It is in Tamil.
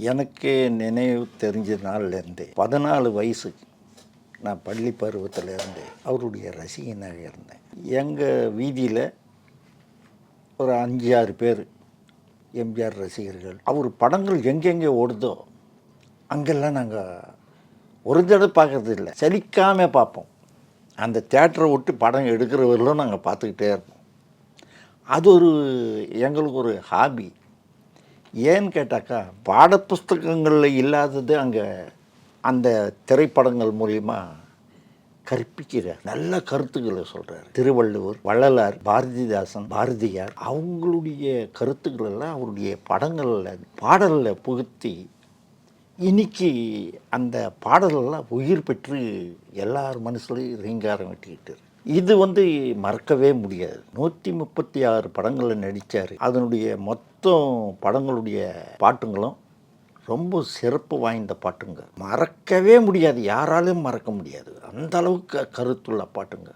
எனக்கு நினைவு தெரிஞ்ச நாள்லேருந்தே 14 வயசு நான் பள்ளி பருவத்திலேருந்தே அவருடைய ரசிகனாக இருந்தேன். எங்கள் வீதியில் ஒரு 5-6 பேர் எம்ஜிஆர் ரசிகர்கள். அவர் படங்கள் எங்கெங்கே ஓடுதோ அங்கெல்லாம் நாங்கள் ஒரு தடவை பார்க்கறது இல்லை, சலிக்காமல் பார்ப்போம். அந்த தேட்டரை விட்டு படம் எடுக்கிறவர்களும் நாங்கள் பார்த்துக்கிட்டே இருப்போம். அது எங்களுக்கு ஒரு ஹாபி. ஏன்னு கேட்டாக்கா, பாடப்புஸ்தகங்களில் இல்லாதது அங்கே அந்த திரைப்படங்கள் மூலிமா கற்பிக்கிற நல்ல கருத்துக்களை சொல்கிறார். திருவள்ளுவர், வள்ளலார், பாரதிதாசன், பாரதியார் அவங்களுடைய கருத்துக்கள் எல்லாம் அவருடைய படங்களில் பாடலில் புகுத்தி இன்னைக்கு அந்த பாடலெல்லாம் உயிர் பெற்று எல்லார் மனசுலையும் ரீங்காரம் வெட்டிக்கிட்டு. இது மறக்கவே முடியாது. 136 படங்களில் நடித்தார். அதனுடைய மொத்தம் படங்களுடைய பாட்டுங்களும் ரொம்ப சிறப்பு வாய்ந்த பாட்டுங்க. மறக்கவே முடியாது, யாராலையும் மறக்க முடியாது. அந்த அளவுக்கு கருத்துள்ள பாட்டுங்க.